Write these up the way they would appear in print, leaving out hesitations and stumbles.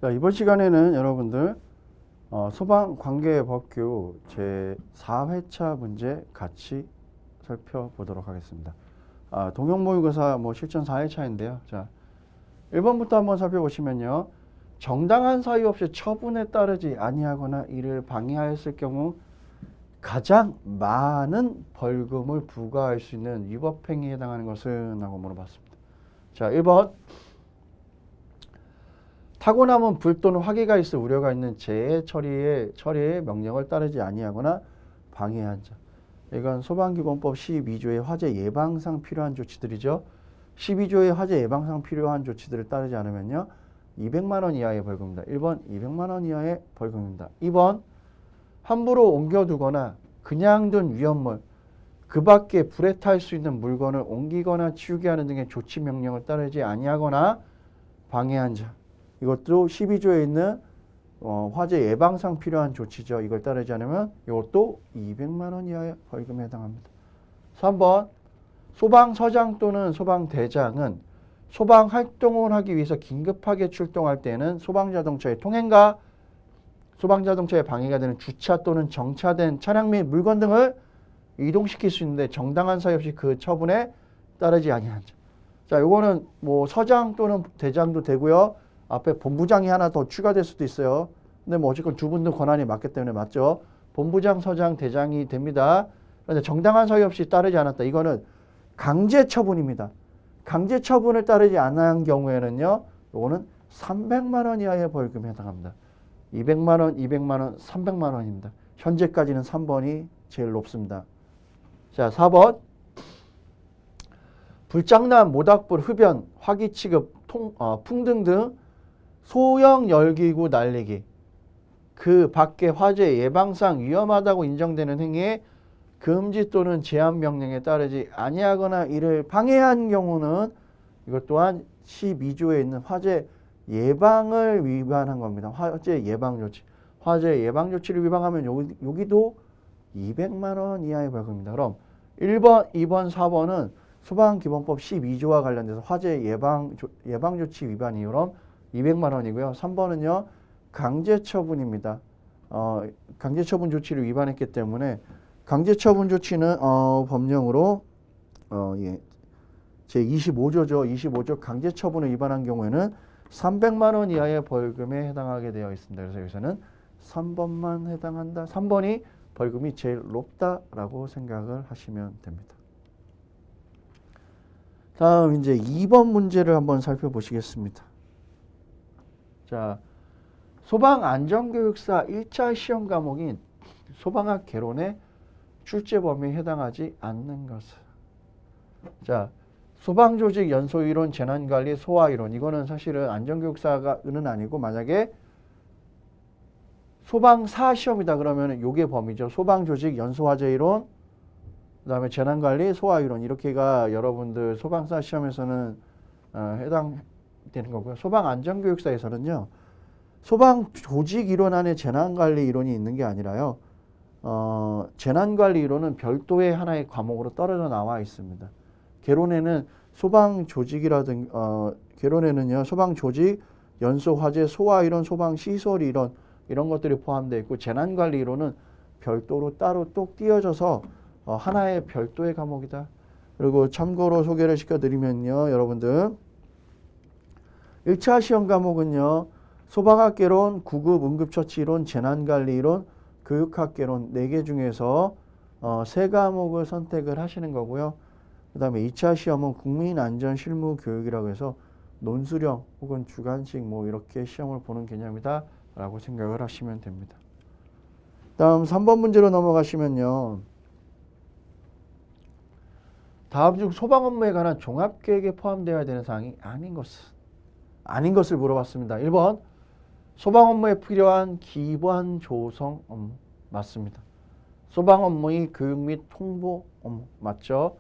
자, 이번 시간에는 여러분들 소방관계법규 제4회차 문제 같이 살펴보도록 하겠습니다. 동형모의고사 실전 4회차인데요. 자, 1번부터 한번 살펴보시면요. 정당한 사유 없이 처분에 따르지 아니하거나 이를 방해하였을 경우 가장 많은 벌금을 부과할 수 있는 위법행위에 해당하는 것은? 라고 물어봤습니다. 자, 1번. 타고남은 불 또는 화기가 있을 우려가 있는 재해 처리의 명령을 따르지 아니하거나 방해한 자. 이건 소방기본법 12조의 화재 예방상 필요한 조치들이죠. 12조의 화재 예방상 필요한 조치들을 따르지 않으면요. 200만 원 이하의 벌금입니다. 1번 200만 원 이하의 벌금입니다. 2번 함부로 옮겨두거나 그냥 둔 위험물, 그 밖에 불에 탈 수 있는 물건을 옮기거나 치우게 하는 등의 조치 명령을 따르지 아니하거나 방해한 자. 이것도 12조에 있는 화재 예방상 필요한 조치죠. 이걸 따르지 않으면 이것도 200만 원 이하의 벌금에 해당합니다. 3번 소방서장 또는 소방대장은 소방 활동을 하기 위해서 긴급하게 출동할 때는 소방자동차의 통행과 소방자동차에 방해가 되는 주차 또는 정차된 차량 및 물건 등을 이동시킬 수 있는데 정당한 사유 없이 그 처분에 따르지 아니한 자. 자, 요거는 서장 또는 대장도 되고요. 앞에 본부장이 하나 더 추가될 수도 있어요. 근데 어쨌건 두 분도 권한이 맞기 때문에 맞죠. 본부장, 서장, 대장이 됩니다. 그런데 정당한 사유 없이 따르지 않았다. 이거는 강제 처분입니다. 강제 처분을 따르지 않은 경우에는요. 이거는 300만 원 이하의 벌금에 해당합니다. 200만 원, 200만 원, 300만 원입니다. 현재까지는 3번이 제일 높습니다. 자, 4번. 불장난, 모닥불, 흡연, 화기 취급, 풍등 등 소형 열기구 날리기, 그 밖에 화재 예방상 위험하다고 인정되는 행위에 금지 또는 제한 명령에 따르지 아니하거나 이를 방해한 경우는 이것 또한 12조에 있는 화재 예방을 위반한 겁니다. 화재 예방 조치. 화재 예방 조치를 위반하면 여기도 200만 원 이하의 벌금입니다. 그럼 1번, 2번, 4번은 소방기본법 12조와 관련돼서 화재 예방 조치 위반이 그럼 200만 원이고요. 3번은요. 강제처분입니다. 강제처분 조치를 위반했기 때문에 강제처분 조치는 법령으로 제25조죠. 25조 강제처분을 위반한 경우에는 300만 원 이하의 벌금에 해당하게 되어 있습니다. 그래서 여기서는 3번만 해당한다. 3번이 벌금이 제일 높다라고 생각을 하시면 됩니다. 다음 이제 2번 문제를 한번 살펴보시겠습니다. 자, 소방안전교육사 1차 시험 과목인 소방학 개론의 출제 범위에 해당하지 않는 것은? 자, 소방조직 연소이론, 재난관리, 소화이론. 이거는 사실은 안전교육사가는 아니고 만약에 소방사 시험이다 그러면 요게 범위죠. 소방조직 연소화재이론, 그 다음에 재난관리, 소화이론. 이렇게가 여러분들 소방사 시험에서는 해당되는 거고요. 소방안전교육사에서는요. 소방조직 이론 안에 재난관리 이론이 있는 게 아니라요. 재난관리 이론은 별도의 하나의 과목으로 떨어져 나와 있습니다. 개론에는 개론에는요. 소방조직, 연소화재, 소화이론, 소방시설이론 이런 것들이 포함되어 있고 재난관리 이론은 별도로 따로 또 띄어져서 하나의 별도의 과목이다. 그리고 참고로 소개를 시켜드리면요. 여러분들 1차 시험 과목은요. 소방학개론, 구급 응급처치이론, 재난관리이론, 교육학개론 4개 중에서 3과목을 선택을 하시는 거고요. 그 다음에 2차 시험은 국민안전실무교육이라고 해서 논술형 혹은 주관식 이렇게 시험을 보는 개념이다 라고 생각을 하시면 됩니다. 다음 3번 문제로 넘어가시면요. 다음 중 소방 업무에 관한 종합계획에 포함되어야 되는 사항이 아닌 것을 물어봤습니다. 1번 소방 업무에 필요한 기본 조성 업무 맞습니다. 소방 업무의 교육 및 통보 업무 맞죠?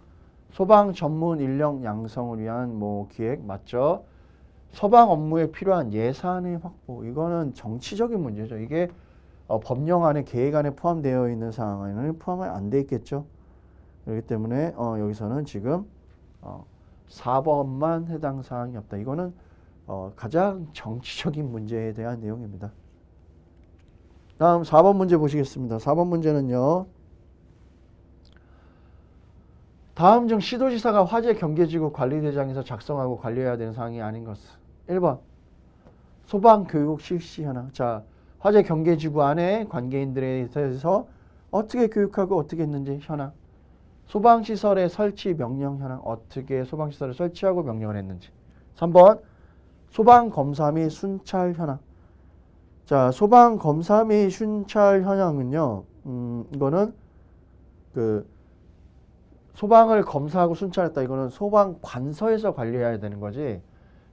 소방 전문 인력 양성을 위한 기획 맞죠? 소방 업무에 필요한 예산의 확보 이거는 정치적인 문제죠. 이게 법령 안에 계획 안에 포함되어 있는 사항에는 포함이 안 돼 있겠죠. 그렇기 때문에 여기서는 지금 4번만 해당 사항이 없다. 이거는 가장 정치적인 문제에 대한 내용입니다. 다음 4번 문제 보시겠습니다. 4번 문제는요. 다음 중 시도지사가 화재 경계지구 관리대장에서 작성하고 관리해야 되는 사항이 아닌 것은 1번 소방교육 실시 현황. 자, 화재 경계지구 안에 관계인들에 대해서 어떻게 교육하고 어떻게 했는지 현황. 소방시설의 설치 명령 현황. 어떻게 소방시설을 설치하고 명령을 했는지. 3번 소방검사 및 순찰 현황. 자, 소방검사 및 순찰 현황은요. 이거는 소방을 검사하고 순찰했다. 이거는 소방관서에서 관리해야 되는 거지.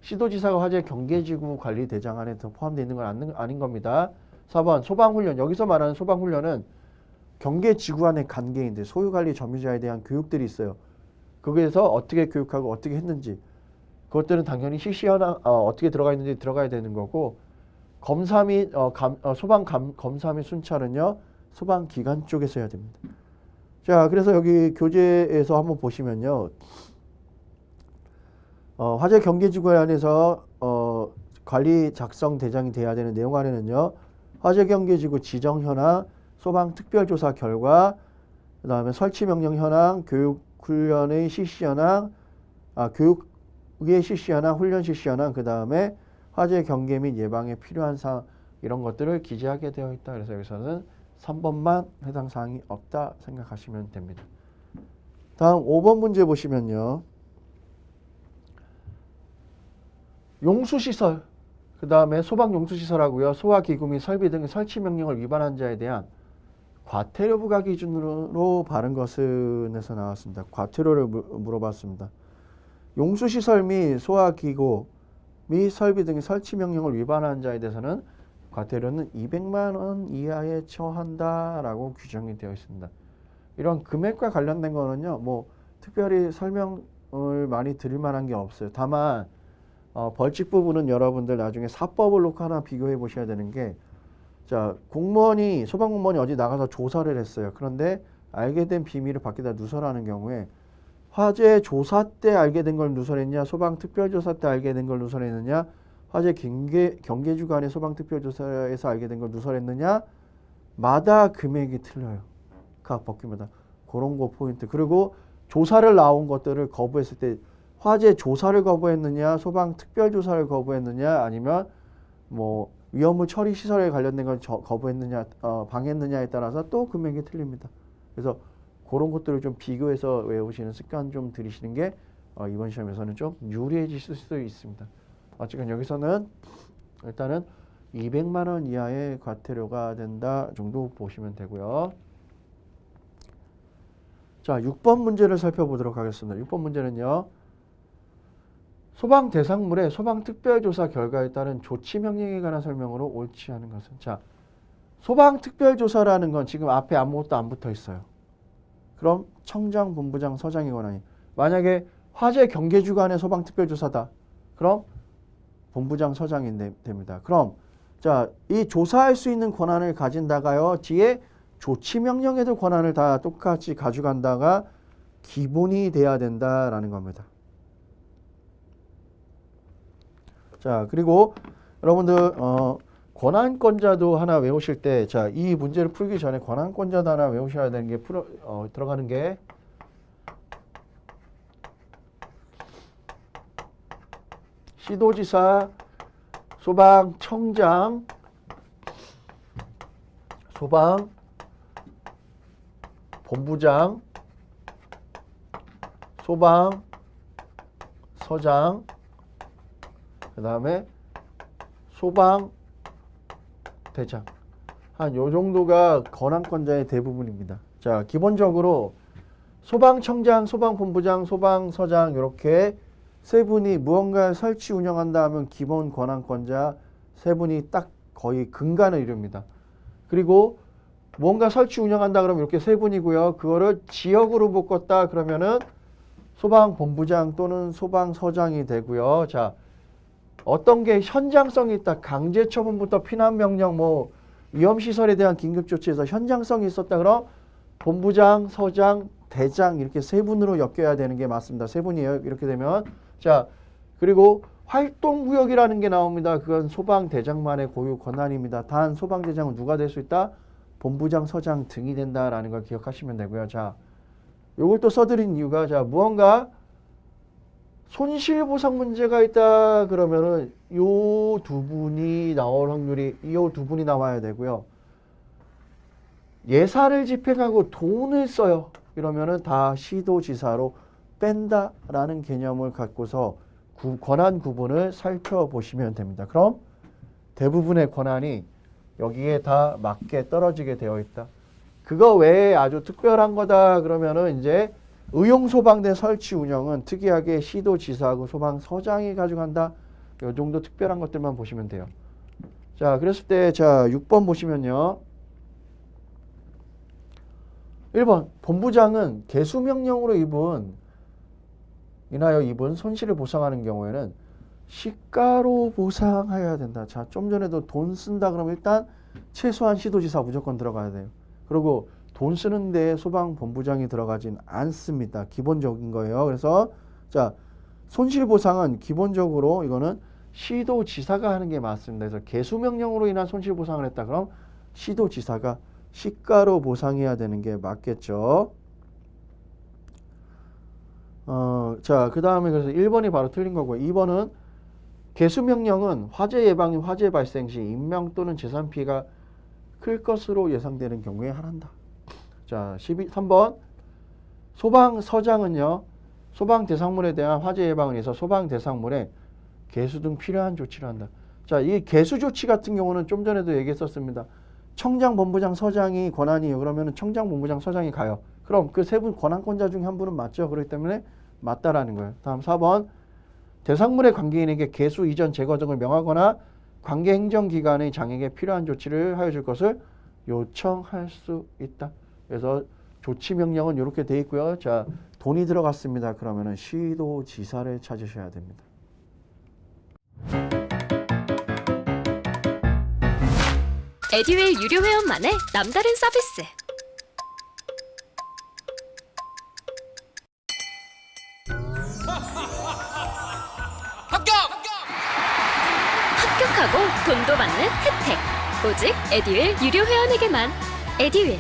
시도지사가 화재 경계지구 관리대장 안에 포함되어 있는 건 아닌 겁니다. 4번 소방훈련. 여기서 말하는 소방훈련은 경계지구 안에 관계인들, 소유관리 점유자에 대한 교육들이 있어요. 거기에서 어떻게 교육하고 어떻게 했는지 그것들은 당연히 실시현황 어떻게 들어가 있는지 들어가야 되는 거고, 검사 및 검사 및 순찰은요 소방기관 쪽에서 해야 됩니다. 자, 그래서 여기 교재에서 한번 보시면요. 화재 경계지구 안에서 관리 작성 대장이 돼야 되는 내용 안에는요. 화재 경계지구 지정 현황, 소방 특별조사 결과, 그 다음에 설치 명령 현황, 교육 훈련의 실시 현황, 교육의 실시 현황, 훈련 실시 현황, 그 다음에 화재 경계 및 예방에 필요한 사항 이런 것들을 기재하게 되어 있다. 그래서 여기서는 3번만 해당 사항이 없다 생각하시면 됩니다. 다음 5번 문제 보시면요. 용수시설, 그 다음에 소방용수시설하고요. 소화기구 및 설비 등의 설치 명령을 위반한 자에 대한 과태료 부과 기준으로 바른 것은에서 나왔습니다. 과태료를 물어봤습니다. 용수시설 및 소화기구 및 설비 등의 설치 명령을 위반한 자에 대해서는 과태료는 200만 원 이하에 처한다라고 규정이 되어 있습니다. 이런 금액과 관련된 거는요. 뭐 특별히 설명을 많이 드릴 만한 게 없어요. 다만 벌칙 부분은 여러분들 나중에 사법을 놓고 하나 비교해 보셔야 되는 게, 자, 소방공무원이 어디 나가서 조사를 했어요. 그런데 알게 된 비밀을 밖에다 누설하는 경우에 화재 조사 때 알게 된 걸 누설했냐, 소방 특별조사 때 알게 된 걸 누설했느냐, 화재 경계지구 안에 소방 특별조사에서 알게 된 걸 누설했느냐 마다 금액이 틀려요. 각 법규마다. 그런 거 포인트. 그리고 조사를 나온 것들을 거부했을 때 화재 조사를 거부했느냐, 소방 특별조사를 거부했느냐, 아니면 뭐 위험물 처리 시설에 관련된 걸 거부했느냐, 방해했느냐에 따라서 또 금액이 틀립니다. 그래서 그런 것들을 좀 비교해서 외우시는 습관 좀 들이시는 게 이번 시험에서는 좀 유리해지실 수 있습니다. 어쨌든 여기서는 일단은 200만 원 이하의 과태료가 된다 정도 보시면 되고요. 자, 6번 문제를 살펴보도록 하겠습니다. 6번 문제는요. 소방 대상물의 소방 특별조사 결과에 따른 조치 명령에 관한 설명으로 옳지 않은 것은. 자, 소방 특별조사라는 건 지금 앞에 아무것도 안 붙어 있어요. 그럼 청장, 본부장, 서장의 권한이. 만약에 화재 경계지구 안에 소방 특별조사다. 그럼 본부장, 서장이 됩니다. 그럼 자, 이 조사할 수 있는 권한을 가진다가요. 뒤에 조치 명령에도 권한을 다 똑같이 가져간다가 기본이 돼야 된다라는 겁니다. 자, 그리고 여러분들 권한권자도 하나 외우실 때, 자, 이 문제를 풀기 전에 권한권자도 하나 외우셔야 되는 게 들어가는 게 시도지사, 소방청장, 소방본부장, 소방서장, 그 다음에 소방대장. 한 요 정도가 권한권자의 대부분입니다. 자, 기본적으로 소방청장, 소방본부장, 소방서장 이렇게 세 분이 무언가를 설치 운영한다 하면 기본 권한권자 세 분이 딱 거의 근간을 이룹니다. 그리고 무언가 설치 운영한다 그러면 이렇게 세 분이고요. 그거를 지역으로 묶었다 그러면은 소방본부장 또는 소방서장이 되고요. 자, 어떤 게 현장성이 있다. 강제처분부터 피난명령, 뭐 위험시설에 대한 긴급조치에서 현장성이 있었다. 그럼 본부장, 서장, 대장 이렇게 세 분으로 엮여야 되는 게 맞습니다. 세 분이에요. 이렇게 되면. 자, 그리고 활동구역이라는 게 나옵니다. 그건 소방대장만의 고유 권한입니다. 단 소방대장은 누가 될 수 있다? 본부장, 서장 등이 된다라는 걸 기억하시면 되고요. 자, 요걸 또 써드린 이유가 자 무언가 손실보상 문제가 있다 그러면은 요 두 분이 나올 확률이 요 두 분이 나와야 되고요. 예산을 집행하고 돈을 써요. 이러면은 다 시도지사로 뺀다라는 개념을 갖고서 권한 구분을 살펴보시면 됩니다. 그럼 대부분의 권한이 여기에 다 맞게 떨어지게 되어 있다. 그거 외에 아주 특별한 거다 그러면은 이제 의용소방대 설치 운영은 특이하게 시도지사하고 소방서장이 가져간다. 이 정도 특별한 것들만 보시면 돼요. 자, 그랬을 때 자 6번 보시면요. 1번 본부장은 개수명령으로 인하여 입은 손실을 보상하는 경우에는 시가로 보상해야 된다. 자, 좀 전에도 돈 쓴다 그러면 일단 최소한 시도지사 무조건 들어가야 돼요. 그리고 돈 쓰는 데에 소방본부장이 들어가진 않습니다. 기본적인 거예요. 그래서 자, 손실보상은 기본적으로 이거는 시도지사가 하는 게 맞습니다. 그래서 개수명령으로 인한 손실보상을 했다. 그럼 시도지사가 시가로 보상해야 되는 게 맞겠죠. 자, 그 다음에 그래서 1번이 바로 틀린 거고 2번은 개수명령은 화재 예방이 화재 발생 시 인명 또는 재산 피해가 클 것으로 예상되는 경우에 하란다. 자, 3번 소방서장은요. 소방 대상물에 대한 화재 예방을 위해서 소방 대상물에 개수 등 필요한 조치를 한다. 자, 이 개수 조치 같은 경우는 좀 전에도 얘기했었습니다. 청장, 본부장, 서장이 권한이에요. 그러면 청장, 본부장, 서장이 가요. 그럼 그 세 분 권한권자 중에 한 분은 맞죠. 그렇기 때문에 맞다라는 거예요. 다음 4번 대상물의 관계인에게 개수 이전 제거 등을 명하거나 관계 행정기관의 장에게 필요한 조치를 하여 줄 것을 요청할 수 있다. 그래서 조치 명령은 이렇게 돼 있고요. 자, 돈이 들어갔습니다. 그러면은 시도지사를 찾으셔야 됩니다. 에듀윌 유료 회원만의 남다른 서비스. 합격하고 돈도 받는 혜택. 오직 에듀윌 유료 회원에게만. 에듀윌.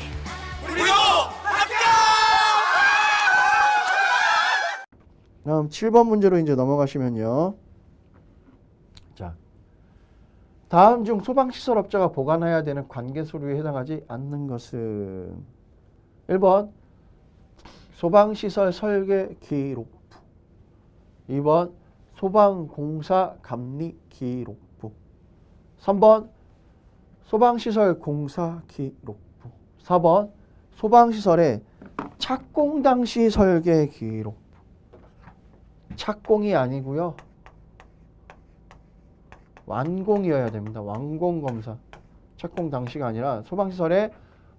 무료 합격! 다음 7번 문제로 이제 넘어가시면요. 자, 다음 중 소방시설업자가 보관해야 되는 관계 서류에 해당하지 않는 것은 1번 소방시설 설계 기록부 2번 소방공사 감리 기록부 3번 소방시설 공사 기록부 4번 소방시설의 착공 당시 설계 기록부 착공이 아니고요. 완공이어야 됩니다. 완공 검사. 착공 당시가 아니라 소방시설의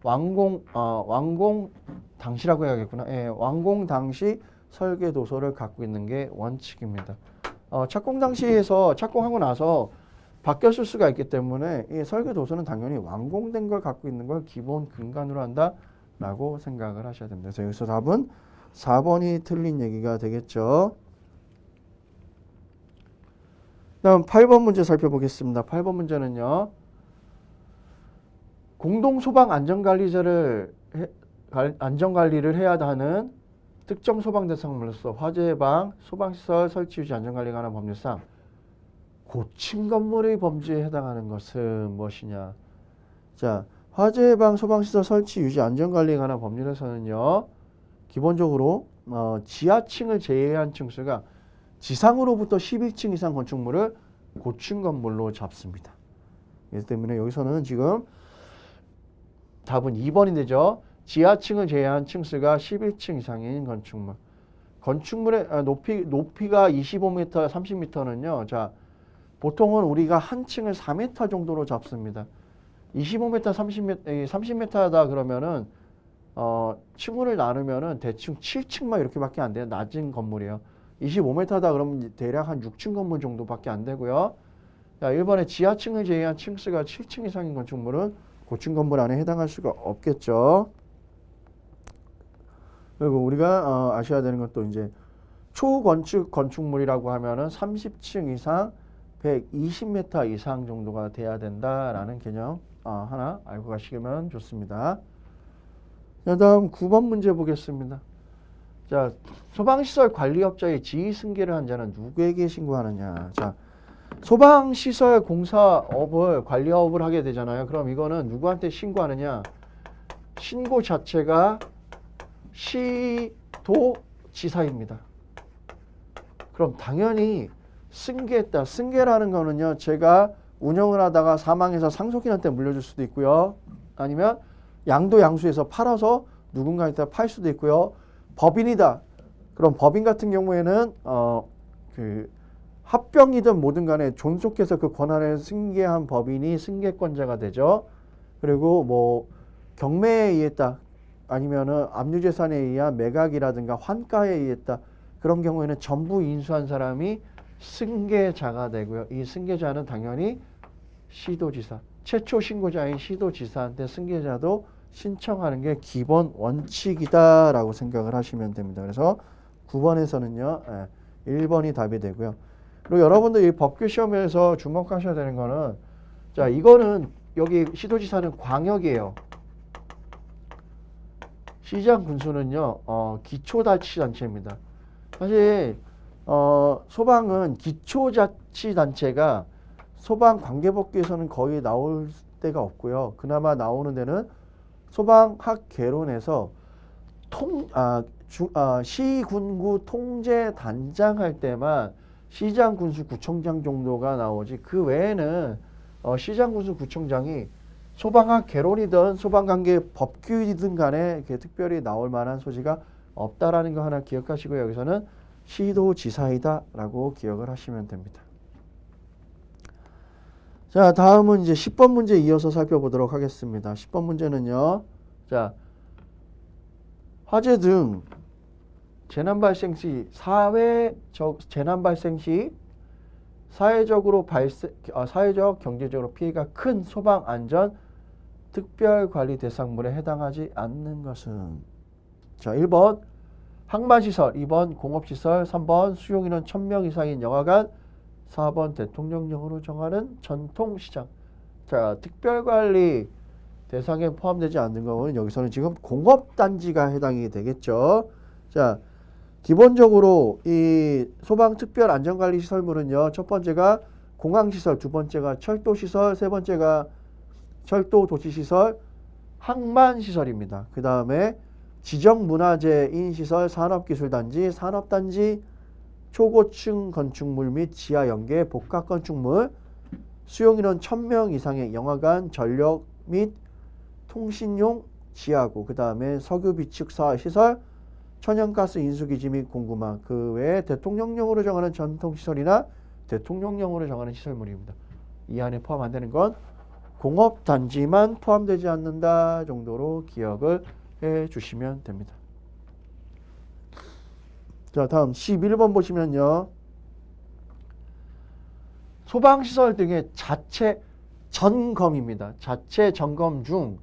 완공 당시라고 해야겠구나. 예, 완공 당시 설계 도서를 갖고 있는 게 원칙입니다. 착공 당시에서 착공하고 나서 바뀌었을 수가 있기 때문에 이 설계 도서는 당연히 완공된 걸 갖고 있는 걸 기본 근간으로 한다라고 생각을 하셔야 됩니다. 그래서 여기서 답은 4번이 틀린 얘기가 되겠죠. 다음 8번 문제 살펴보겠습니다. 8번 문제는요. 공동소방안전관리자를 안전관리를 해야 하는 특정 소방대상물로서 화재예방, 소방시설 설치 유지 안전관리에 관한 법률상 고층 건물의 범죄에 해당하는 것은 무엇이냐. 자, 화재예방, 소방시설 설치 유지 안전관리에 관한 법률에서는요. 기본적으로 지하층을 제외한 층수가 지상으로부터 11층 이상 건축물을 고층 건물로 잡습니다. 그렇기 때문에 여기서는 지금 답은 2번이 되죠. 지하층을 제외한 층수가 11층 이상인 건축물. 건축물의 높이가 25m, 30m는요. 자, 보통은 우리가 한 층을 4m 정도로 잡습니다. 25m, 30m다 그러면은 층을 나누면은 대충 7층만 이렇게밖에 안 돼요. 낮은 건물이에요. 25m다 그러면 대략 한 6층 건물 정도밖에 안 되고요. 자, 1번에 지하층을 제외한 층수가 7층 이상인 건축물은 고층 건물 안에 해당할 수가 없겠죠. 그리고 우리가 아셔야 되는 것도 이제 초건축 건축물이라고 하면은 30층 이상 120m 이상 정도가 돼야 된다라는 개념 하나 알고 가시면 좋습니다. 자, 다음 9번 문제 보겠습니다. 자, 소방시설 관리업자의 지휘승계를 한 자는 누구에게 신고하느냐. 자, 소방시설 공사업을 관리업을 하게 되잖아요. 그럼 이거는 누구한테 신고하느냐. 신고 자체가 시도지사입니다. 그럼 당연히 승계했다. 승계라는 거는요, 제가 운영을 하다가 사망해서 상속인한테 물려줄 수도 있고요. 아니면 양도 양수에서 팔아서 누군가한테 팔 수도 있고요. 법인이다. 그럼 법인 같은 경우에는 그 합병이든 뭐든 간에 존속해서 그 권한을 승계한 법인이 승계권자가 되죠. 그리고 뭐 경매에 의했다. 아니면은 압류재산에 의한 매각이라든가 환가에 의했다. 그런 경우에는 전부 인수한 사람이 승계자가 되고요. 이 승계자는 당연히 시도지사. 최초 신고자인 시도지사한테 승계자도 신청하는 게 기본 원칙이다라고 생각을 하시면 됩니다. 그래서 9번에서는요. 1번이 답이 되고요. 그리고 여러분들 이 법규 시험에서 주목하셔야 되는 거는 자, 이거는 여기 시도지사는 광역이에요. 시장 군수는요. 기초자치단체입니다. 사실 소방은 기초자치단체가 소방관계법규에서는 거의 나올 데가 없고요. 그나마 나오는 데는 소방학개론에서 시군구 통제단장 할 때만 시장 군수 구청장 정도가 나오지, 그 외에는 시장 군수 구청장이 소방학 개론이든 소방관계 법규이든 간에 이렇게 특별히 나올 만한 소지가 없다라는 거 하나 기억하시고요. 여기서는 시도지사이다라고 기억을 하시면 됩니다. 자, 다음은 이제 10번 문제 이어서 살펴보도록 하겠습니다. 10번 문제는요. 자, 화재 등 재난 발생 시 사회적 경제적으로 피해가 큰 소방 안전 특별 관리 대상물에 해당하지 않는 것은 자, 1번 항만시설, 2번 공업시설, 3번 수용인원 1000명 이상인 영화관, 4번 대통령령으로 정하는 전통시장. 자, 특별관리 대상에 포함되지 않는 것은 여기서는 지금 공업단지가 해당이 되겠죠. 자, 기본적으로 이 소방특별안전관리시설물은요. 첫 번째가 공항시설, 두 번째가 철도시설, 세 번째가 철도도시시설, 항만시설입니다. 그 다음에 지정문화재인 시설, 산업기술단지, 산업단지, 초고층 건축물 및 지하연계, 복합건축물, 수용인원 1000명 이상의 영화관, 전력 및 통신용 지하구, 그 다음에 석유비축시설, 천연가스 인수기지 및 공구망, 그 외에 대통령령으로 정하는 전통시설이나 대통령령으로 정하는 시설물입니다. 이 안에 포함 안 되는 건 공업단지만 포함되지 않는다 정도로 기억을 해 주시면 됩니다. 자, 다음 11번 보시면요. 소방시설 등의 자체 점검입니다. 자체 점검 중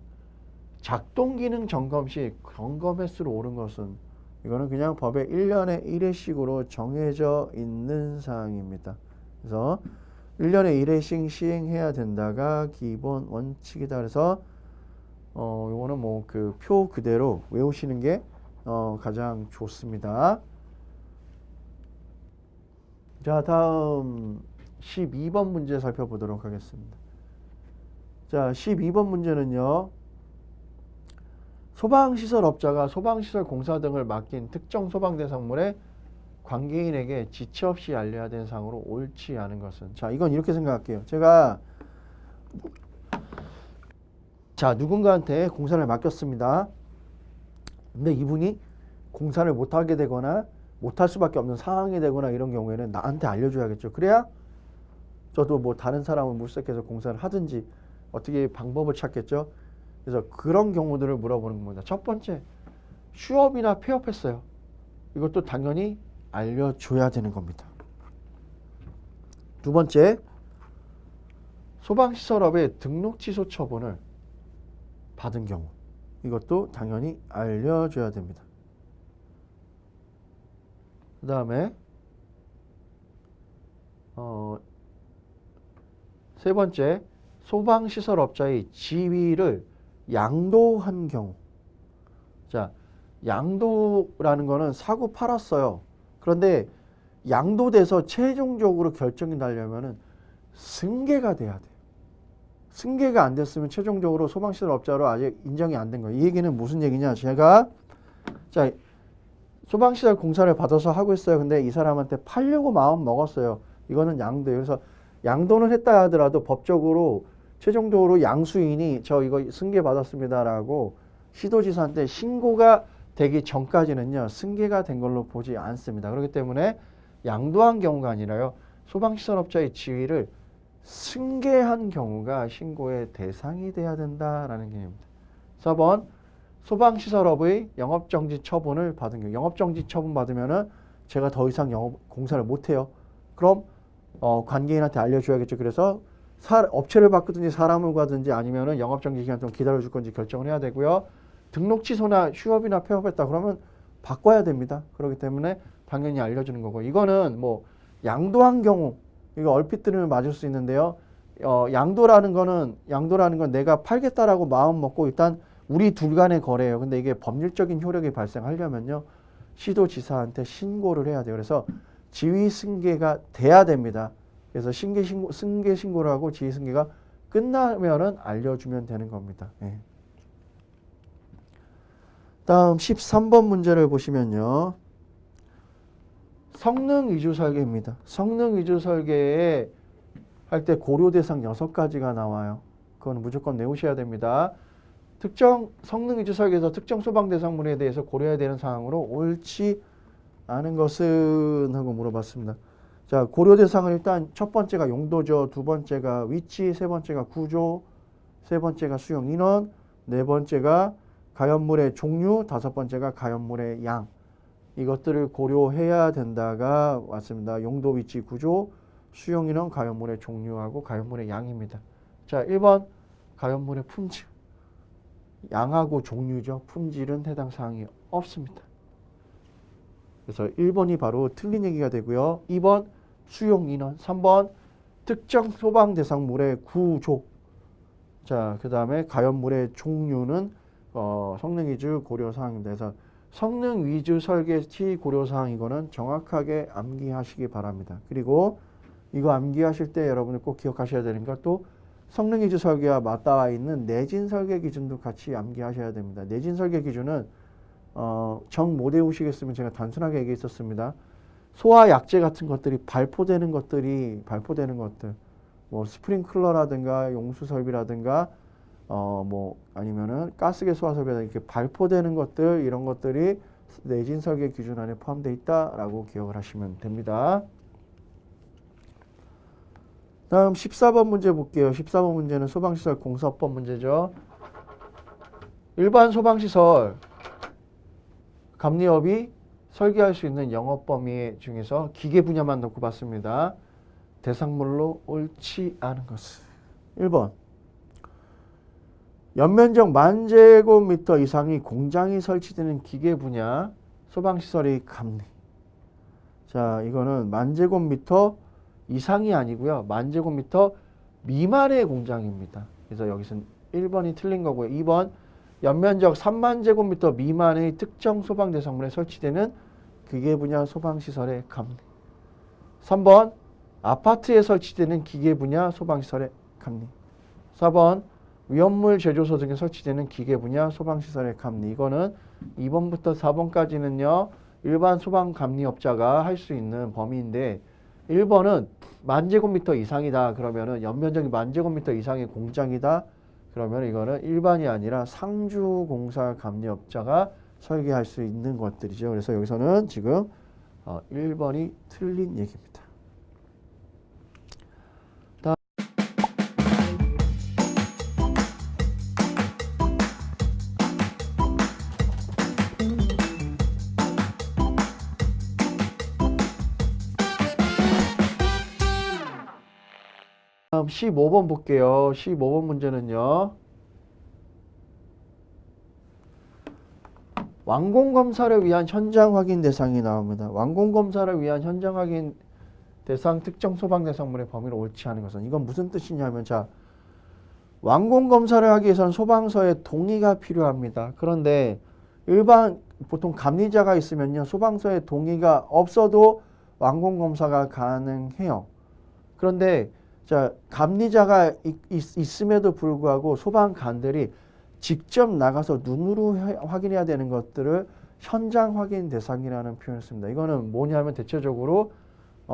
작동기능 점검 시 점검 횟수로 오른 것은 이거는 그냥 법에 1년에 1회씩으로 정해져 있는 사항입니다. 그래서 1년에 1회씩 시행해야 된다가 기본 원칙이다. 그래서 이거는 뭐 그 표 그대로 외우시는 게 가장 좋습니다. 자, 다음 12번 문제 살펴보도록 하겠습니다. 자, 12번 문제는요. 소방시설업자가 소방시설 공사 등을 맡긴 특정 소방대상물에 관계인에게 지체 없이 알려야 되는 사항으로 옳지 않은 것은 자, 이건 이렇게 생각할게요. 제가 자, 누군가한테 공사를 맡겼습니다. 근데 이분이 공사를 못하게 되거나 못할 수밖에 없는 상황이 되거나 이런 경우에는 나한테 알려줘야겠죠. 그래야 저도 뭐 다른 사람을 물색해서 공사를 하든지 어떻게 방법을 찾겠죠. 그래서 그런 경우들을 물어보는 겁니다. 첫 번째, 휴업이나 폐업했어요. 이것도 당연히 알려줘야 되는 겁니다. 두 번째, 소방시설업의 등록 취소 처분을 받은 경우 이것도 당연히 알려줘야 됩니다. 그 다음에 세 번째, 소방시설업자의 지위를 양도한 경우. 자, 양도라는 거는 사고 팔았어요. 그런데 양도돼서 최종적으로 결정이 나려면은 승계가 돼야 돼요. 승계가 안 됐으면 최종적으로 소방시설업자로 아직 인정이 안 된 거예요. 이 얘기는 무슨 얘기냐? 제가 자, 소방시설 공사를 받아서 하고 있어요. 근데 이 사람한테 팔려고 마음 먹었어요. 이거는 양도예요. 그래서 양도는 했다 하더라도 법적으로 최종적으로 양수인이 저 이거 승계 받았습니다라고 시도지사한테 신고가 되기 전까지는요, 승계가 된 걸로 보지 않습니다. 그렇기 때문에 양도한 경우가 아니라요, 소방시설업자의 지위를 승계한 경우가 신고의 대상이 돼야 된다라는 개념입니다. 4번, 소방시설업의 영업정지 처분을 받은 경우. 영업정지 처분 받으면은 제가 더 이상 공사를 못해요. 그럼 관계인한테 알려줘야겠죠. 그래서 업체를 바꾸든지 사람을 가든지 아니면은 영업정지 기간 동안 기다려줄 건지 결정을 해야 되고요. 등록 취소나 휴업이나 폐업했다 그러면 바꿔야 됩니다. 그렇기 때문에 당연히 알려주는 거고, 이거는 뭐 양도한 경우, 이거 얼핏 들으면 맞을 수 있는데요. 양도라는 건 내가 팔겠다라고 마음 먹고 일단 우리 둘 간의 거래예요. 근데 이게 법률적인 효력이 발생하려면요, 시도지사한테 신고를 해야 돼요. 그래서 지위 승계가 돼야 됩니다. 그래서 승계 신고를 하고 지위 승계가 끝나면은 알려주면 되는 겁니다. 예. 다음 13번 문제를 보시면요. 성능 위주 설계입니다. 성능 위주 설계에 할 때 고려 대상 6가지가 나와요. 그건 무조건 외우셔야 됩니다. 특정 성능 위주 설계에서 특정 소방 대상물에 대해서 고려해야 되는 사항으로 옳지 않은 것은 하고 물어봤습니다. 자, 고려 대상은 일단 첫 번째가 용도죠. 두 번째가 위치, 세 번째가 구조, 세 번째가 수용 인원, 네 번째가 가연물의 종류, 다섯 번째가 가연물의 양. 이것들을 고려해야 된다가 왔습니다. 용도, 위치, 구조, 수용 인원, 가연물의 종류하고 가연물의 양입니다. 자, 1번 가연물의 품질. 양하고 종류죠. 품질은 해당 사항이 없습니다. 그래서 1번이 바로 틀린 얘기가 되고요. 2번 수용 인원, 3번 특정 소방 대상물의 구조. 자, 그 다음에 가연물의 종류는 성능 위주 고려 사항입니다. 그래서 성능 위주 설계 시 고려 사항, 이거는 정확하게 암기하시기 바랍니다. 그리고 이거 암기하실 때 여러분이 꼭 기억하셔야 되는 것, 또 성능 위주 설계와 맞닿아 있는 내진 설계 기준도 같이 암기하셔야 됩니다. 내진 설계 기준은 정 못 외우시겠으면 제가 단순하게 얘기했었습니다. 소화 약재 같은 것들이 발포되는 것들, 뭐 스프링클러라든가 용수 설비라든가 뭐 아니면은 가스계 소화 설비라든가 이렇게 발포되는 것들, 이런 것들이 내진 설계 기준 안에 포함되어 있다라고 기억을 하시면 됩니다. 다음 14번 문제 볼게요. 14번 문제는 소방시설 공사법 문제죠. 일반 소방시설 감리업이 설계할 수 있는 영업 범위 중에서 기계 분야만 놓고 봤습니다. 대상물로 옳지 않은 것은 1번 연면적 10,000제곱미터 이상의 공장이 설치되는 기계 분야 소방시설의 감리. 자, 이거는 10,000제곱미터 이상이 아니고요. 10,000제곱미터 미만의 공장입니다. 그래서 여기서는 1번이 틀린 거고요. 2번 연면적 30,000제곱미터 미만의 특정 소방 대상물에 설치되는 기계 분야 소방시설의 감리. 3번 아파트에 설치되는 기계 분야 소방시설의 감리. 4번 위험물 제조소 등에 설치되는 기계 분야 소방시설의 감리. 이거는 2번부터 4번까지는요. 일반 소방감리업자가 할 수 있는 범위인데, 1번은 10,000제곱미터 이상이다. 그러면은 연면적이 10,000제곱미터 이상의 공장이다. 그러면 이거는 일반이 아니라 상주공사감리업자가 설계할 수 있는 것들이죠. 그래서 여기서는 지금 1번이 틀린 얘기입니다. 다음 15번 볼게요. 15번 문제는요. 완공검사를 위한 현장 확인 대상이 나옵니다. 완공검사를 위한 현장 확인 대상 특정 소방 대상물의 범위를 옳지 않은 것은 이건 무슨 뜻이냐면 자 완공검사를 하기 위해서는 소방서의 동의가 필요합니다. 그런데 일반 보통 감리자가 있으면요 소방서의 동의가 없어도 완공검사가 가능해요. 그런데 자 감리자가 있음에도 불구하고 소방관들이 직접 나가서 눈으로 확인해야 되는 것들을 현장 확인 대상이라는 표현을 씁니다. 이거는 뭐냐면 대체적으로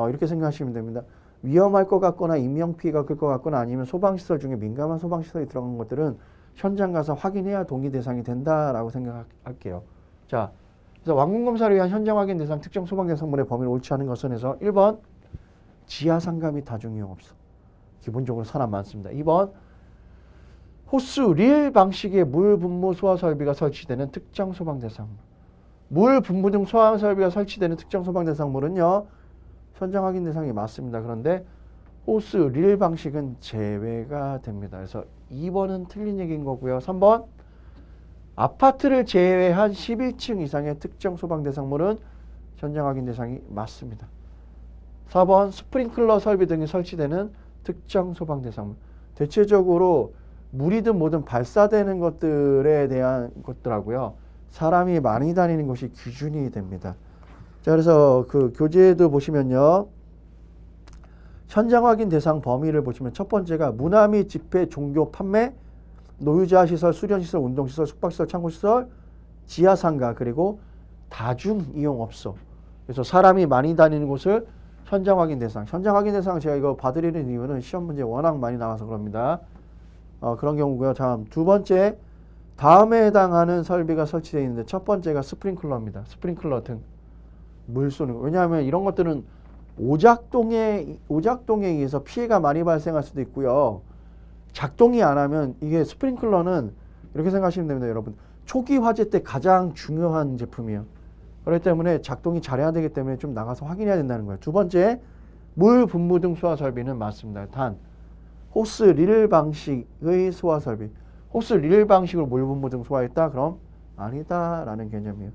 이렇게 생각하시면 됩니다. 위험할 것 같거나 인명피해가 클 것 같거나 아니면 소방시설 중에 민감한 소방시설이 들어간 것들은 현장 가서 확인해야 동의 대상이 된다라고 생각할게요. 자, 그래서 완공검사를 위한 현장 확인 대상 특정 소방 대상물의 범위를 옳지 않은 것은 해서 1번 지하상가 및 다중이용 없어. 기본적으로 사람 많습니다. 2번 호스 릴 방식의 물 분무 소화 설비가 설치되는 특정 소방 대상물. 물 분무 등 소화 설비가 설치되는 특정 소방 대상물은요. 현장 확인 대상이 맞습니다. 그런데 호스 릴 방식은 제외가 됩니다. 그래서 2번은 틀린 얘기인 거고요. 3번 아파트를 제외한 11층 이상의 특정 소방 대상물은 현장 확인 대상이 맞습니다. 4번 스프링클러 설비 등이 설치되는 특정 소방 대상물. 대체적으로 물이든 뭐든 발사되는 것들에 대한 것들하고요. 사람이 많이 다니는 것이 기준이 됩니다. 자, 그래서 그 교재도 보시면요. 현장 확인 대상 범위를 보시면 첫 번째가 문화 및 집회, 종교, 판매, 노유자 시설, 수련시설, 운동시설, 숙박시설, 창고시설, 지하상가, 그리고 다중이용업소. 그래서 사람이 많이 다니는 곳을 현장 확인 대상. 현장 확인 대상 제가 이거 봐드리는 이유는 시험 문제 워낙 많이 나와서 그럽니다. 그런 경우고요. 다음 두 번째, 다음에 해당하는 설비가 설치되어 있는데 첫 번째가 스프링클러입니다. 스프링클러 등 물 쏘는 거. 왜냐하면 이런 것들은 오작동에 의해서 피해가 많이 발생할 수도 있고요. 작동이 안 하면 이게 스프링클러는 이렇게 생각하시면 됩니다, 여러분. 초기 화재 때 가장 중요한 제품이에요. 그렇기 때문에 작동이 잘해야 되기 때문에 좀 나가서 확인해야 된다는 거예요. 두 번째, 물 분무 등 소화 설비는 맞습니다. 단 호스 릴 방식의 소화 설비. 호스 릴 방식으로 물 분무 등 소화했다? 그럼 아니다라는 개념이에요.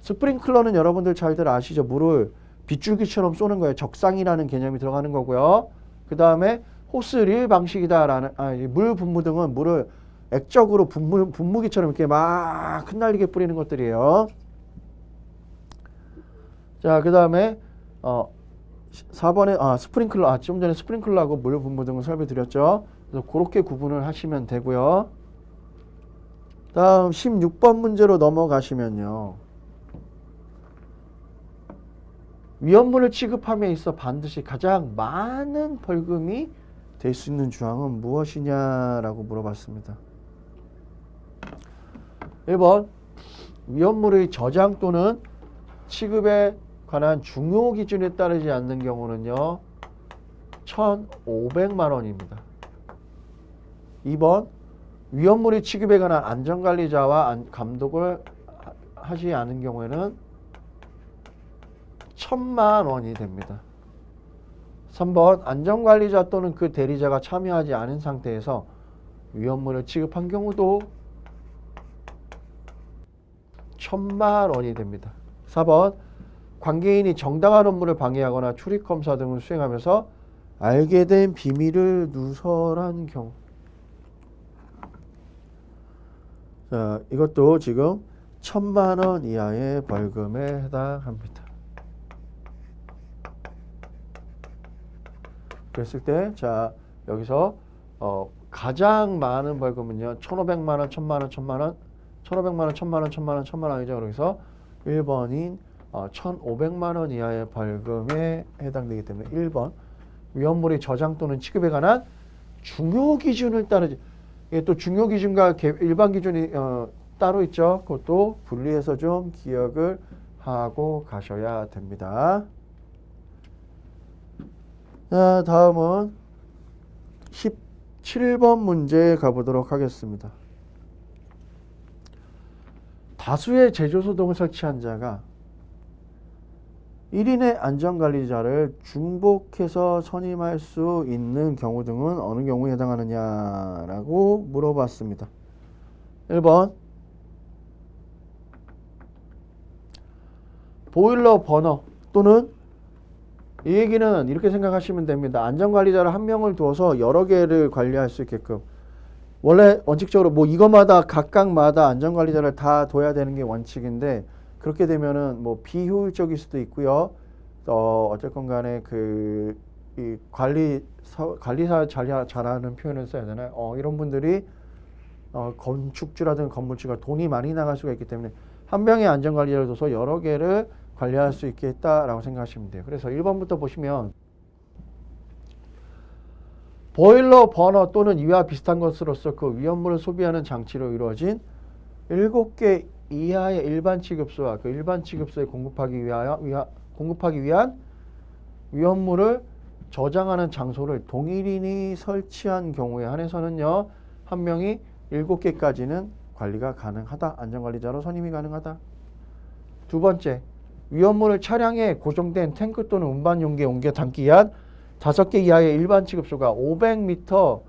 스프링클러는 여러분들 잘들 아시죠? 물을 빗줄기처럼 쏘는 거예요. 적상이라는 개념이 들어가는 거고요. 그 다음에 호스 릴 방식이다라는 물 분무 등은 물을 액적으로 분무기처럼 이렇게 막 흩날리게 뿌리는 것들이에요. 자, 그 다음에 4번에 스프링클러 좀 전에 스프링클러하고 물 분무 등을 설명드렸죠. 그래서 그렇게 구분을 하시면 되고요. 다음 16번 문제로 넘어가시면요. 위험물을 취급함에 있어 반드시 가장 많은 벌금이 될 수 있는 조항은 무엇이냐라고 물어봤습니다. 1번 위험물의 저장 또는 취급에 관한 중요 기준에 따르지 않는 경우는요 1,500만 원입니다. 2번 위험물의 취급에 관한 안전관리자와 감독을 하지 않은 경우에는 1,000만 원이 됩니다. 3번 안전관리자 또는 그 대리자가 참여하지 않은 상태에서 위험물을 취급한 경우도 1,000만 원이 됩니다. 4번 관계인이 정당한 업무를 방해하거나 출입검사 등을 수행하면서 알게 된 비밀을 누설한 경우. 자, 이것도 지금 1,000만 원 이하의 벌금에 해당합니다. 그랬을 때, 자, 여기서, 가장 많은 벌금은요, 1,500만 원, 1,000만 원, 1,000만 원, 1,500만 원, 1,000만 원, 1,000만 원, 1,000만 원이죠. 그래서 1번인 1,500만 원 이하의 벌금에 해당되기 때문에 1번, 위험물의 저장 또는 취급에 관한 중요 기준을 따르지. 이게 또 중요 기준과 일반 기준이 따로 있죠. 그것도 분리해서 좀 기억을 하고 가셔야 됩니다. 자, 다음은 17번 문제 가보도록 하겠습니다. 다수의 제조소동을 설치한 자가 1인의 안전관리자를 중복해서 선임할 수 있는 경우 등은 어느 경우에 해당하느냐라고 물어봤습니다. 1번 보일러 버너 또는 이 얘기는 이렇게 생각하시면 됩니다. 안전관리자를 한 명을 두어서 여러 개를 관리할 수 있게끔 원래 원칙적으로 뭐 이거마다 각각마다 안전관리자를 다 둬야 되는 게 원칙인데 그렇게 되면은 뭐 비효율적일 수도 있고요. 어쨌건 간에 이 관리사 잘하는 표현을 써야 되나요? 이런 분들이 건축주라든 건물주가 돈이 많이 나갈 수가 있기 때문에 한 명의 안전관리자를 둬서 여러 개를 관리할 수 있겠다라고 생각하시면 돼요. 그래서 1번부터 보시면 보일러 버너 또는 이와 비슷한 것으로서 그 위험물을 소비하는 장치로 이루어진 7개 이하의 일반 취급소와 그 일반 취급소에 공급하기 위한 위험물을 저장하는 장소를 동일인이 설치한 경우에 한해서는요. 한 명이 7개까지는 관리가 가능하다. 안전관리자로 선임이 가능하다. 두 번째, 위험물을 차량에 고정된 탱크 또는 운반 용기에 옮겨 담기 위한 5개 이하의 일반 취급소가 500m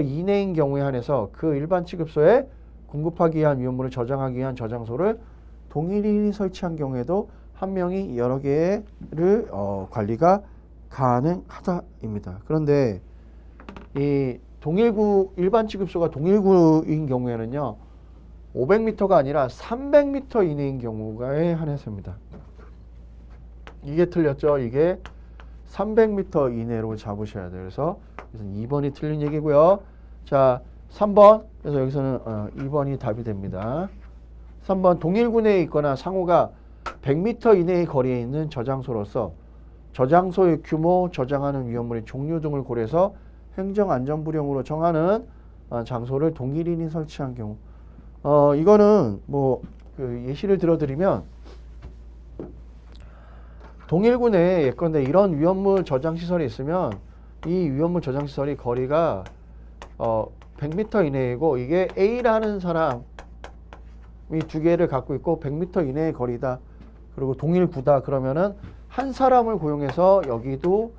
이내인 경우에 한해서 그 일반 취급소에 공급하기 위한 위험물을 저장하기 위한 저장소를 동일인이 설치한 경우에도 한 명이 여러 개를 관리가 가능하다입니다. 그런데 이 동일구 일반 취급소가 동일구인 경우에는요. 500m가 아니라 300m 이내인 경우에 한해서입니다. 이게 틀렸죠. 이게 300m 이내로 잡으셔야 돼요. 그래서 2번이 틀린 얘기고요. 자, 3번. 그래서 여기서는 2번이 답이 됩니다. 3번 동일구 내에 있거나 상호가 100m 이내의 거리에 있는 저장소로서 저장소의 규모, 저장하는 위험물의 종류 등을 고려해서 행정안전부령으로 정하는 장소를 동일인이 설치한 경우. 이거는 뭐 그 예시를 들어드리면 동일구 내에 예컨대 이런 위험물 저장 시설이 있으면 이 위험물 저장 시설이 거리가 100m 이내이고 이게 A라는 사람이 두 개를 갖고 있고 100m 이내의 거리다. 그리고 동일구다. 그러면은 한 사람을 고용해서 여기도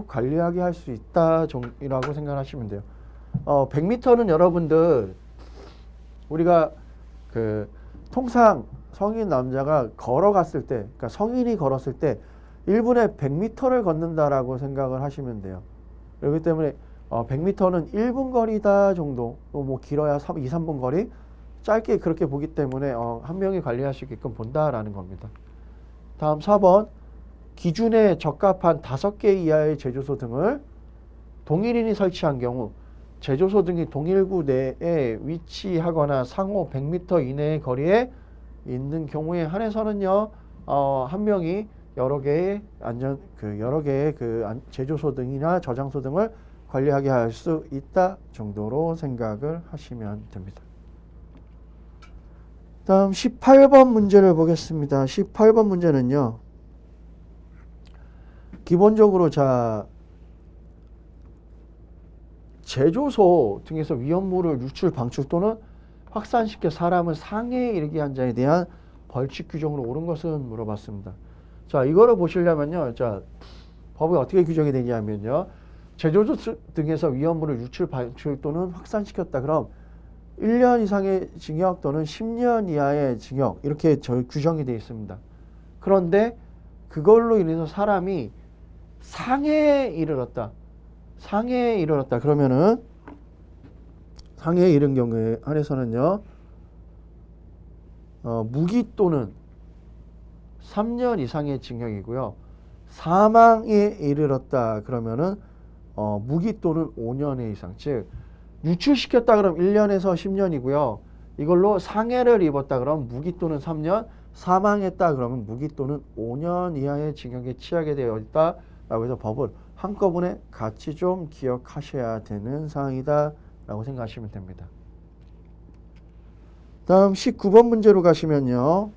관리하게 할 수 있다라고 생각하시면 돼요. 100m는 여러분들 우리가 그 통상 성인 남자가 걸어갔을 때, 그러니까 성인이 걸었을 때 1분에 100m를 걷는다라고 생각을 하시면 돼요. 그렇기 때문에 100m는 1분 거리다 정도, 뭐 길어야 2, 3분 거리, 짧게 그렇게 보기 때문에 한 명이 관리할 수 있게끔 본다라는 겁니다. 다음 4번. 기준에 적합한 5개 이하의 제조소 등을 동일인이 설치한 경우 제조소 등이 동일구 내에 위치하거나 상호 100m 이내의 거리에 있는 경우에 한해서는요. 한 명이 여러 개의 제조소 등이나 저장소 등을 관리하게 할 수 있다 정도로 생각을 하시면 됩니다. 다음 18번 문제를 보겠습니다. 18번 문제는요. 기본적으로 제조소 등에서 위험물을 유출, 방출 또는 확산시켜 사람을 상해에 이르게 한 자에 대한 벌칙 규정으로 옳은 것은 물어봤습니다. 자, 이거를 보시려면요. 자, 법이 어떻게 규정이 되냐면요. 제조소 등에서 위험물을 유출, 방출 또는 확산시켰다. 그럼 1년 이상의 징역 또는 10년 이하의 징역 이렇게 규정이 되어 있습니다. 그런데 그걸로 인해서 사람이 상해에 이르렀다. 그러면은 상해에 이른 경우에 한해서는요. 무기 또는 3년 이상의 징역이고요. 사망에 이르렀다. 그러면은 무기 또는 5년의 이상. 즉 유출시켰다 그럼 1년에서 10년이고요. 이걸로 상해를 입었다 그러면 무기 또는 3년, 사망했다 그러면 무기 또는 5년 이하의 징역에 처하게 되어 있다. 라고 해서 법을 한꺼번에 같이 좀 기억하셔야 되는 사항이다 라고 생각하시면 됩니다. 다음 19번 문제로 가시면요.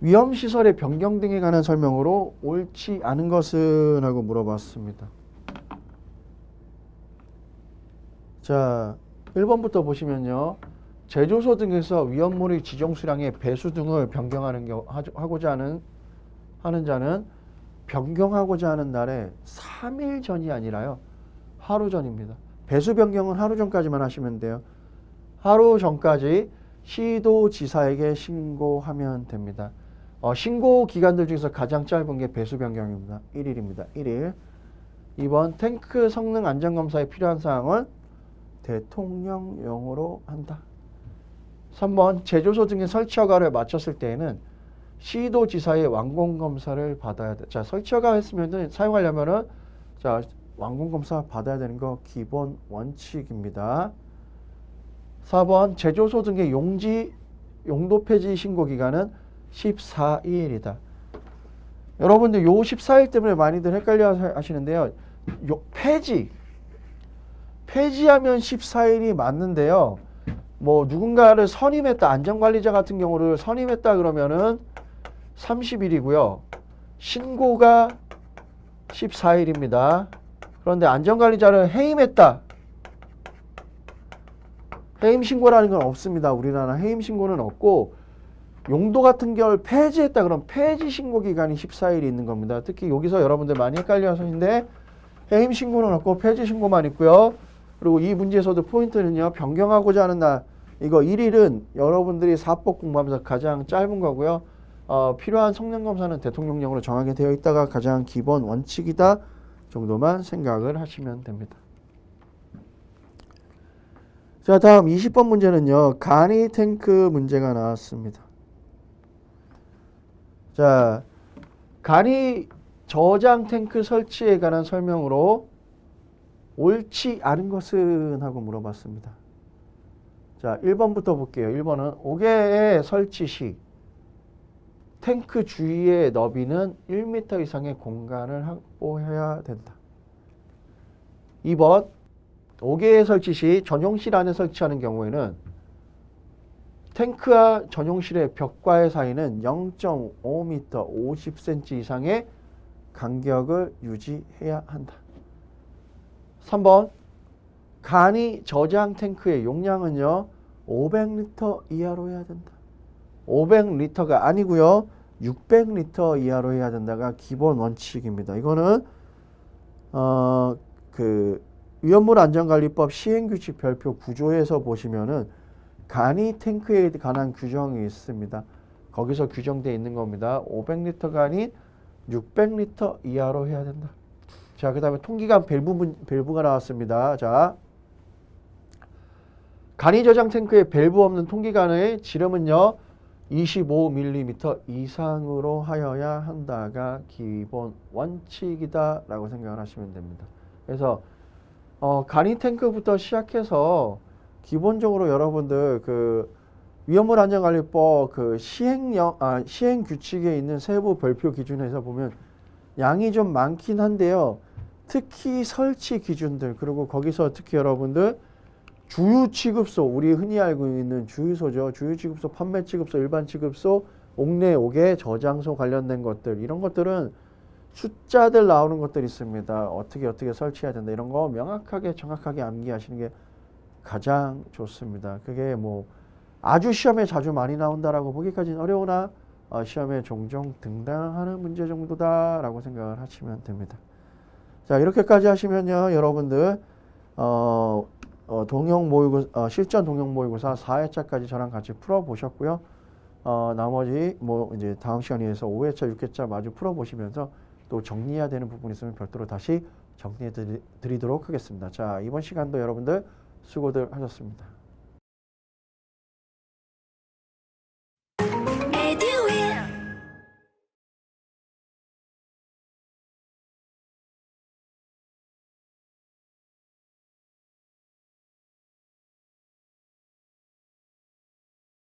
위험시설의 변경 등에 관한 설명으로 옳지 않은 것은 하고 물어봤습니다. 자, 1번부터 보시면요. 제조소 등에서 위험물의 지정 수량의 배수 등을 변경하고자 하는 자는 변경하고자 하는 날에 3일 전이 아니라요. 하루 전입니다. 배수 변경은 하루 전까지만 하시면 돼요. 하루 전까지 시도지사에게 신고하면 됩니다. 신고 기간들 중에서 가장 짧은 게 배수 변경입니다. 1일입니다. 1일. 2번 탱크 성능 안전검사에 필요한 사항은 대통령령으로 한다. 3번 제조소 등의 설치 허가를 마쳤을 때에는 시도지사의 완공검사를 받아야 돼. 자, 설치 허가 했으면 사용하려면은 자, 완공검사 받아야 되는 거 기본 원칙입니다. 4번 제조소 등의 용도 폐지 신고 기간은 14일이다. 여러분들 요 14일 때문에 많이들 헷갈려 하시는데요. 폐지하면 14일이 맞는데요. 뭐 누군가를 선임했다, 안전관리자 같은 경우를 선임했다 그러면은 30일이고요. 신고가 14일입니다. 그런데 안전관리자를 해임했다. 해임 신고라는 건 없습니다. 우리나라 해임 신고는 없고 용도 같은 경우를 폐지했다 그럼 폐지 신고 기간이 14일이 있는 겁니다. 특히 여기서 여러분들 많이 헷갈려 하시는데 해임 신고는 없고 폐지 신고만 있고요. 그리고 이 문제에서도 포인트는요. 변경하고자 하는 날 이거 1일은 여러분들이 사법 공부하면서 가장 짧은 거고요. 필요한 성능 검사는 대통령령으로 정하게 되어 있다가 가장 기본 원칙이다 정도만 생각을 하시면 됩니다. 자, 다음 20번 문제는요. 간이 탱크 문제가 나왔습니다. 자, 간이 저장 탱크 설치에 관한 설명으로 옳지 않은 것은 하고 물어봤습니다. 자, 1번부터 볼게요. 1번은 5개의 설치 시 탱크 주위의 너비는 1m 이상의 공간을 확보해야 된다. 2번 5개의 설치 시 전용실 안에 설치하는 경우에는 탱크와 전용실의 벽과의 사이는 0.5m 50cm 이상의 간격을 유지해야 한다. 3번 간이 저장 탱크의 용량은요 500리터 이하로 해야 된다. 500리터가 아니고요 600리터 이하로 해야 된다가 기본 원칙입니다. 이거는 위험물 안전관리법 시행규칙 별표 9조에서 보시면은 간이 탱크에 관한 규정이 있습니다. 거기서 규정되어 있는 겁니다. 500리터가 아닌 600리터 이하로 해야 된다. 자, 그 다음에 통기간 밸브가 나왔습니다. 자, 간이 저장 탱크에 밸브 없는 통기간의 지름은요 25mm 이상으로 하여야 한다가 기본 원칙이다 라고 생각을 하시면 됩니다. 그래서 간이 탱크부터 시작해서 기본적으로 여러분들 위험물 안전관리법 시행 규칙에 있는 세부 별표 기준에서 보면 양이 좀 많긴 한데요. 특히 설치 기준들 그리고 거기서 특히 여러분들 주유취급소 우리 흔히 알고 있는 주유소죠. 주유취급소, 판매취급소, 일반취급소, 옥내, 옥외, 저장소 관련된 것들 이런 것들은 숫자들 나오는 것들이 있습니다. 어떻게 설치해야 된다 이런 거 명확하게 정확하게 암기하시는 게 가장 좋습니다. 그게 뭐 아주 시험에 자주 많이 나온다라고 보기까지는 어려우나 시험에 종종 등장하는 문제 정도다라고 생각을 하시면 됩니다. 자, 이렇게까지 하시면요 여러분들 실전 동형 모의고사 4회차까지 저랑 같이 풀어보셨고요. 나머지 이제 다음 시간에서 5회차, 6회차 마주 풀어보시면서 또 정리해야 되는 부분이 있으면 별도로 다시 정리해 드리도록 하겠습니다. 자, 이번 시간도 여러분들 수고들 하셨습니다.